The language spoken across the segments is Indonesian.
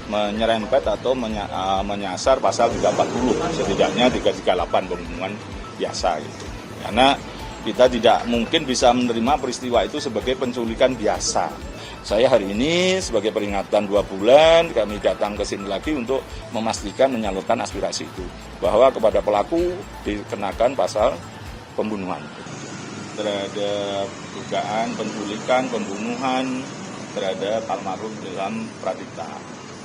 menyerempet atau menyasar pasal 340, setidaknya 338 pembunuhan biasa gitu. Karena kita tidak mungkin bisa menerima peristiwa itu sebagai penculikan biasa. Saya hari ini sebagai peringatan 2 bulan kami datang ke sini lagi untuk memastikan menyalurkan aspirasi itu, bahwa kepada pelaku dikenakan pasal pembunuhan terhadap dugaan penculikan, pembunuhan terhadap almarhum Ilham Pradipta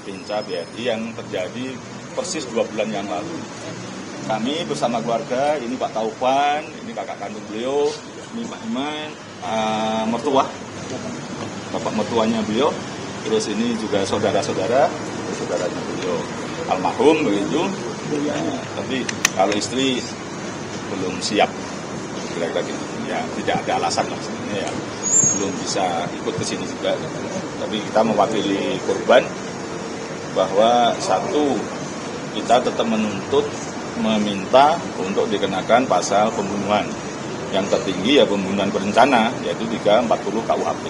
Pinca BRI yang terjadi persis 2 bulan yang lalu. Kami bersama keluarga, ini Pak Taufan, ini kakak kandung beliau, ini Pak Iman, mertua, bapak mertuanya beliau, terus ini juga saudara-saudaranya beliau, almarhum begitu. Ya, tapi kalau istri belum siap, kira-kira gitu. Ya, tidak ada alasan lah sebenarnya ya, belum bisa ikut ke sini juga. Tapi kita mewakili korban bahwa satu, kita tetap menuntut, meminta untuk dikenakan pasal pembunuhan. Yang tertinggi ya pembunuhan berencana, yaitu 340 KUHP.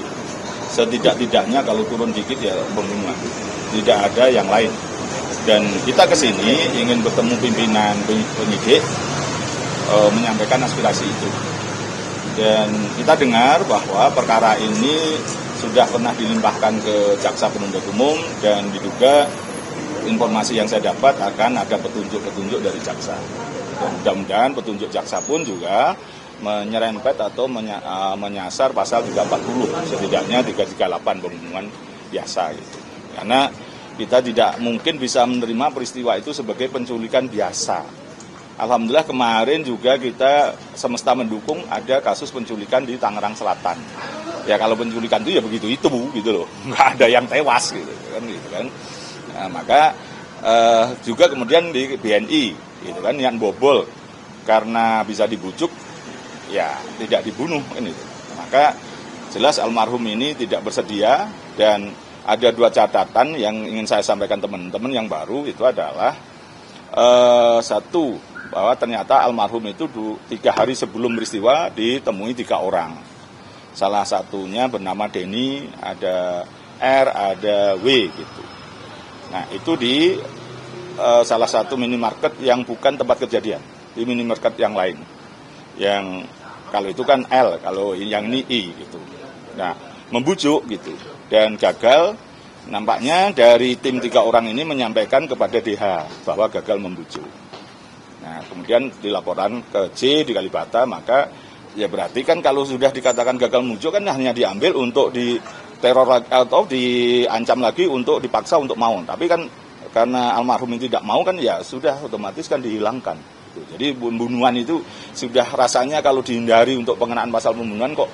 Setidak-tidaknya kalau turun dikit ya pembunuhan. Tidak ada yang lain. Dan kita ke sini ingin bertemu pimpinan penyidik, menyampaikan aspirasi itu. Dan kita dengar bahwa perkara ini sudah pernah dilimpahkan ke Jaksa Penuntut Umum dan diduga informasi yang saya dapat akan ada petunjuk-petunjuk dari Jaksa. Dan mudah-mudahan petunjuk Jaksa pun juga menyerempet atau menyasar pasal 340, setidaknya 338 pembunuhan biasa gitu. Karena kita tidak mungkin bisa menerima peristiwa itu sebagai penculikan biasa. Alhamdulillah kemarin juga kita semesta mendukung ada kasus penculikan di Tangerang Selatan. Ya kalau penculikan itu ya begitu gitu loh, nggak ada yang tewas gitu kan. Nah, maka juga kemudian di BNI gitu kan yang bobol karena bisa dibujuk ya tidak dibunuh ini. Maka jelas almarhum ini tidak bersedia, dan ada 2 catatan yang ingin saya sampaikan teman-teman yang baru itu adalah satu, bahwa ternyata almarhum itu 3 hari sebelum peristiwa ditemui 3 orang. Salah satunya bernama Denny, ada R, ada W gitu. Nah itu di salah satu minimarket yang bukan tempat kejadian, di minimarket yang lain. Yang kalau itu kan L, kalau yang ini I gitu. Nah membujuk gitu, dan gagal. Nampaknya dari tim 3 orang ini menyampaikan kepada DH bahwa gagal membujuk. Nah, kemudian dilaporkan ke C di Kalibata, maka ya berarti kan kalau sudah dikatakan gagal membujuk kan hanya diambil untuk diteror atau diancam lagi untuk dipaksa untuk mau. Tapi kan karena almarhum ini tidak mau kan ya sudah otomatis kan dihilangkan. Jadi pembunuhan itu sudah rasanya kalau dihindari untuk pengenaan pasal pembunuhan kok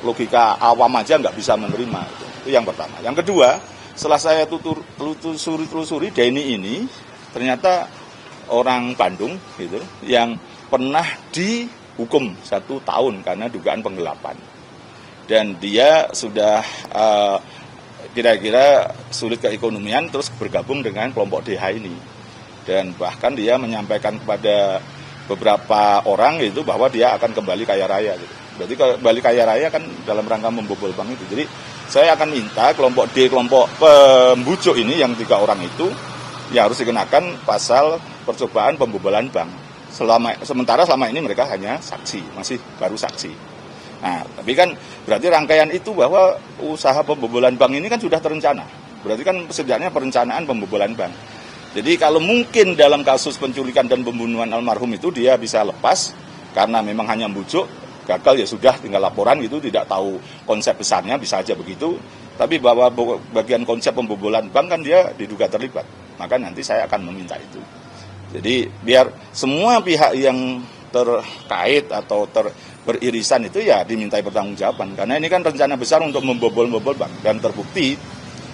logika awam aja nggak bisa menerima. Itu yang pertama. Yang kedua, setelah saya telusuri Denny ini ternyata orang Bandung gitu yang pernah dihukum 1 tahun karena dugaan penggelapan, dan dia sudah kira-kira sulit keekonomian terus bergabung dengan kelompok DH ini, dan bahkan dia menyampaikan kepada beberapa orang itu bahwa dia akan kembali kaya raya gitu. Berarti kembali kaya raya kan dalam rangka membobol bank itu. Jadi saya akan minta kelompok D, kelompok pembujuk ini yang 3 orang itu ya harus dikenakan pasal percobaan pembobolan bank. Sementara selama ini mereka hanya saksi, masih baru saksi. Nah, tapi kan berarti rangkaian itu bahwa usaha pembobolan bank ini kan sudah terencana. Berarti kan setidaknya perencanaan pembobolan bank. Jadi kalau mungkin dalam kasus penculikan dan pembunuhan almarhum itu dia bisa lepas karena memang hanya membujuk, gagal ya sudah tinggal laporan gitu, tidak tahu konsep besarnya, bisa aja begitu. Tapi bahwa bagian konsep pembobolan bank kan dia diduga terlibat. Maka nanti saya akan meminta itu. Jadi biar semua pihak yang terkait atau beririsan itu ya dimintai pertanggungjawaban. Karena ini kan rencana besar untuk membobol bank. Dan terbukti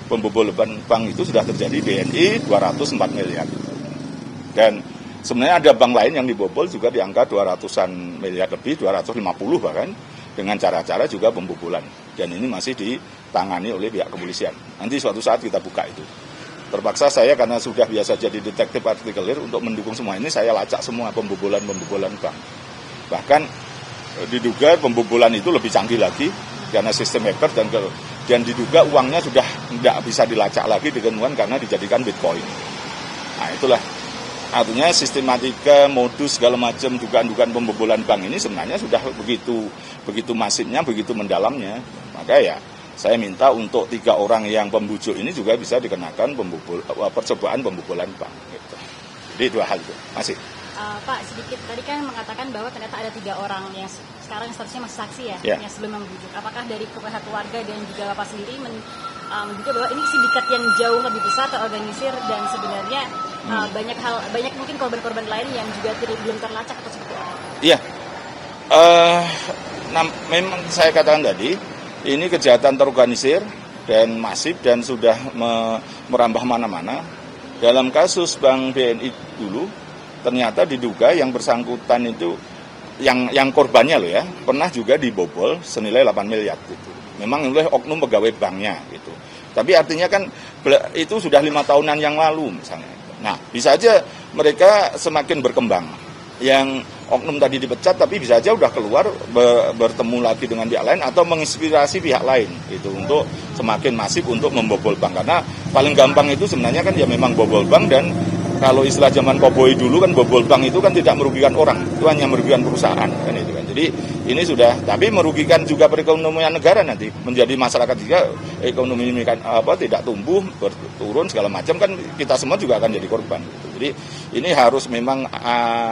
pembobolan bank itu sudah terjadi BNI 204 miliar. Dan sebenarnya ada bank lain yang dibobol juga di angka 200-an miliar lebih, 250 bahkan. Dengan cara-cara juga pembobolan. Dan ini masih ditangani oleh pihak kepolisian. Nanti suatu saat kita buka itu. Terpaksa saya karena sudah biasa jadi detektif partikelir untuk mendukung semua ini, saya lacak semua pembobolan bank. Bahkan diduga pembobolan itu lebih canggih lagi karena sistem hacker dan diduga uangnya sudah nggak bisa dilacak lagi diketemukan karena dijadikan Bitcoin. Nah itulah artinya sistematika, modus segala macam dugaan-dugaan pembobolan bank ini sebenarnya sudah begitu masifnya, begitu mendalamnya. Maka ya saya minta untuk 3 orang yang pembujuk ini juga bisa dikenakan percobaan pembobolan bank. Gitu. Jadi 2 hal itu masih. Pak, sedikit tadi kan mengatakan bahwa ternyata ada 3 orang yang sekarang statusnya masih saksi ya, yang sebelum membujuk. Apakah dari pihak keluarga dan juga Bapak sendiri menduga bahwa ini sindikat yang jauh lebih besar, terorganisir, dan sebenarnya banyak mungkin korban-korban lain yang juga belum terlacak atau seperti apa? Iya, memang saya katakan tadi, ini kejahatan terorganisir dan masif dan sudah merambah mana-mana. Dalam kasus Bank BNI dulu, ternyata diduga yang bersangkutan itu, yang korbannya loh ya, pernah juga dibobol senilai 8 miliar gitu. Memang oleh oknum pegawai banknya gitu. Tapi artinya kan itu sudah 5 tahunan yang lalu misalnya. Nah, bisa aja mereka semakin berkembang. Yang oknum tadi dipecat tapi bisa aja udah keluar bertemu lagi dengan pihak lain atau menginspirasi pihak lain gitu untuk semakin masif untuk membobol bank. Karena paling gampang itu sebenarnya kan ya memang bobol bank, dan kalau istilah zaman koboi dulu kan bobol bank itu kan tidak merugikan orang, itu hanya merugikan perusahaan kan itu kan. Jadi ini sudah, tapi merugikan juga perekonomian negara nanti, menjadi masyarakat juga ekonomi tidak tumbuh, berturun segala macam kan kita semua juga akan jadi korban. Gitu. Jadi ini harus memang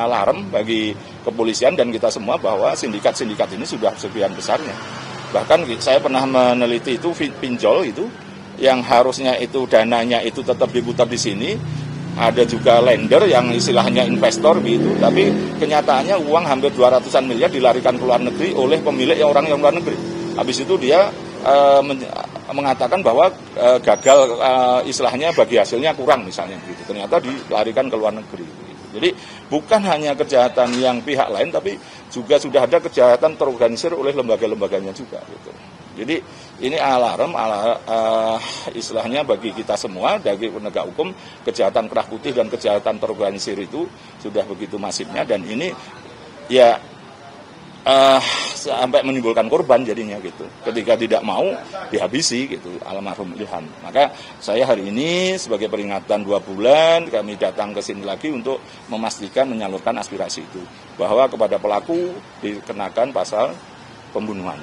alarm bagi kepolisian dan kita semua bahwa sindikat-sindikat ini sudah sekian besarnya. Bahkan saya pernah meneliti itu pinjol itu yang harusnya itu dananya itu tetap diputar di sini. Ada juga lender yang istilahnya investor gitu, tapi kenyataannya uang hampir 200-an miliar dilarikan ke luar negeri oleh pemilik orang yang luar negeri. Habis itu dia mengatakan bahwa gagal istilahnya bagi hasilnya kurang misalnya gitu. Ternyata dilarikan ke luar negeri. Gitu. Jadi bukan hanya kejahatan yang pihak lain, tapi juga sudah ada kejahatan terorganisir oleh lembaga-lembaganya juga gitu. Jadi ini alarm istilahnya bagi kita semua, bagi penegak hukum, kejahatan kerah putih dan kejahatan terorganisir itu sudah begitu masifnya, dan ini ya sampai menimbulkan korban jadinya gitu. Ketika tidak mau dihabisi gitu almarhum Ilham. Maka saya hari ini sebagai peringatan 2 bulan kami datang ke sini lagi untuk memastikan menyalurkan aspirasi itu, bahwa kepada pelaku dikenakan pasal pembunuhan.